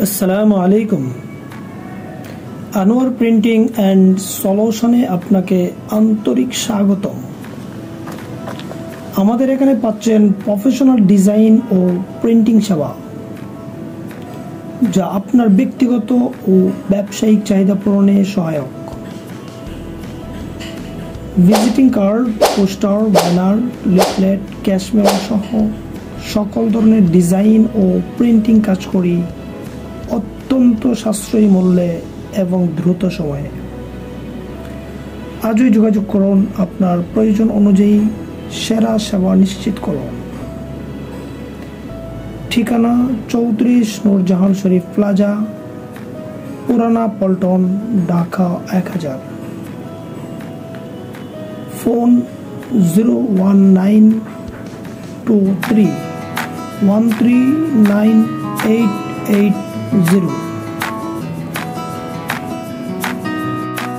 আসসালামু আলাইকুম। Anwar printing and সলিউশনে আপনাকে আন্তরিক স্বাগতম। আমাদের এখানে পাচ্ছেন প্রফেশনাল ডিজাইন ও প্রিন্টিং সেবা, যা আপনার ব্যক্তিগত ও ব্যবসায়িক চাহিদা পূরণে সহায়ক। Visiting card, poster, banner, leaflet, cash memo সহ সকল ধরনের ডিজাইন ও প্রিন্টিং কাজ করি অত্যন্ত সাশ্রয়ী মূল্যে এবং দ্রুত সময়ে। আজই যোগাযোগ করুন, আপনার প্রয়োজন অনুযায়ী সেরা সেবা নিশ্চিত করুন। ঠিকানা 34 নূরজাহান শরীফ প্লাজা, পুরানা পল্টন, ঢাকা 1000। ফোন 01923 1398880।